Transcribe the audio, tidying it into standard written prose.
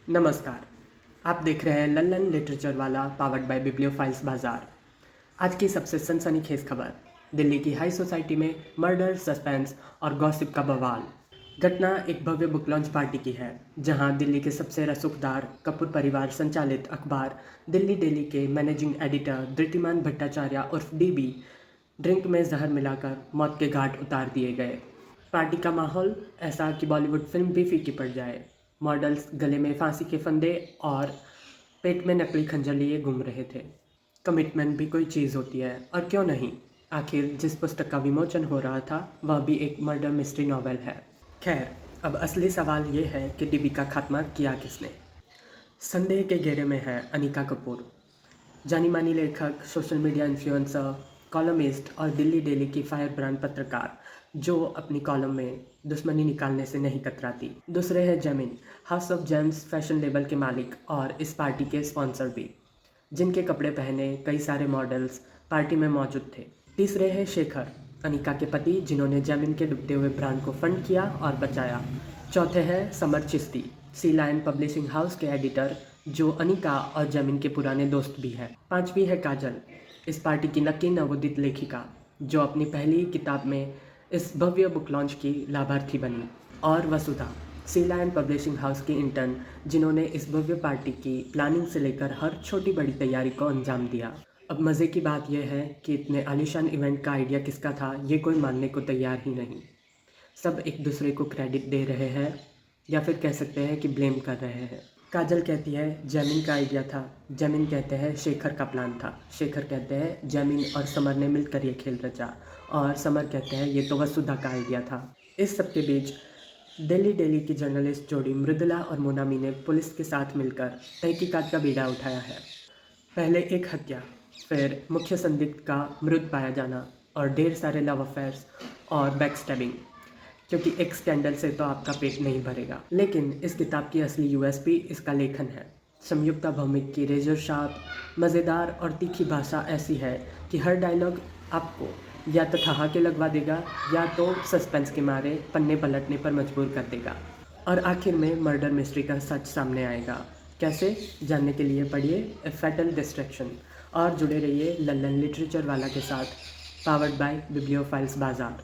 नमस्कार। आप देख रहे हैं लल्लन लिटरेचर वाला पावर्ड बाय बिब्लियोफाइल्स बाजार। आज की सबसे सनसनीखेज खबर, दिल्ली की हाई सोसाइटी में मर्डर, सस्पेंस और गॉसिप का बवाल। घटना एक भव्य बुक लॉन्च पार्टी की है, जहां दिल्ली के सबसे रसूखदार कपूर परिवार संचालित अखबार दिल्ली डेली के मैनेजिंग एडिटर धृतिमान भट्टाचार्य उर्फ डीबी ड्रिंक में जहर मिलाकर मौत के घाट उतार दिए गए। पार्टी का माहौल ऐसा कि बॉलीवुड फिल्म भी फीकी पड़ जाए। मॉडल्स गले में फांसी के फंदे और पेट में नकली खंजर लिए घूम रहे थे। कमिटमेंट भी कोई चीज़ होती है, और क्यों नहीं। आखिर जिस पुस्तक का विमोचन हो रहा था वह भी एक मर्डर मिस्ट्री नॉवेल है। खैर, अब असली सवाल ये है कि डीबी का खात्मा किया किसने। संदेह के घेरे में है अनिका कपूर, जानी मानी लेखक, सोशल मीडिया इन्फ्लुएंसर, कॉलमिस्ट और दिल्ली डेली की फायर ब्रांड पत्रकार, जो अपनी कॉलम में दुश्मनी निकालने से नहीं कतराती। दूसरे हैं जमीन, house of James fashion label के मालिक और इस पार्टी के स्पॉन्सर भी, जिनके कपड़े पहने कई सारे मॉडल्स पार्टी में मौजूद थे। तीसरे हैं शेखर, अनिका के पति, जिन्होंने जमीन के डूबते हुए ब्रांड को फंड किया और बचाया। चौथे हैं summer Chishti, sea lion publishing house के एडिटर, जो अनिका और जमीन के पुराने दोस्त भी हैं। पांचवी है काजल, इस पार्टी की नक्की नवोदित लेखिका, जो अपनी पहली किताब में इस भव्य बुक लॉन्च की लाभार्थी बनी। और वसुधा, सी लायन पब्लिशिंग हाउस की इंटर्न, जिन्होंने इस भव्य पार्टी की प्लानिंग से लेकर हर छोटी बड़ी तैयारी को अंजाम दिया। अब मज़े की बात यह है कि इतने आलीशान इवेंट का आइडिया किसका था, ये कोई मानने को तैयार ही नहीं। सब एक दूसरे को क्रेडिट दे रहे हैं, या फिर कह सकते हैं कि ब्लेम कर रहे हैं। काजल कहती है जैमिन का आइडिया था, जैमिन कहते हैं शेखर का प्लान था, शेखर कहते हैं जैमिन और समर ने मिलकर ये खेल रचा, और समर कहते हैं ये तो वसुधा का आइडिया था। इस सब के बीच दिल्ली डेली की जर्नलिस्ट जोड़ी मृदुला और मोनामी ने पुलिस के साथ मिलकर तहकीकात का बीड़ा उठाया है। पहले एक हत्या, फिर मुख्य संदिग्ध का मृत पाया जाना, और ढेर सारे लव अफेयर्स और बैकस्टैबिंग, क्योंकि एक स्कैंडल से तो आपका पेट नहीं भरेगा। लेकिन इस किताब की असली यूएसपी इसका लेखन है। संयुक्ता भौमिक की रेजर शार्प, मज़ेदार और तीखी भाषा ऐसी है कि हर डायलॉग आपको या तो ठहाके लगवा देगा, या तो सस्पेंस के मारे पन्ने पलटने पर मजबूर कर देगा। और आखिर में मर्डर मिस्ट्री का सच सामने आएगा। कैसे, जानने के लिए पढ़िए ए फैटल डिस्ट्रैक्शन, और जुड़े रहिए लल्लन लिटरेचर वाला के साथ, पावर्ड बाय बिब्लियोफाइल्स बाजार।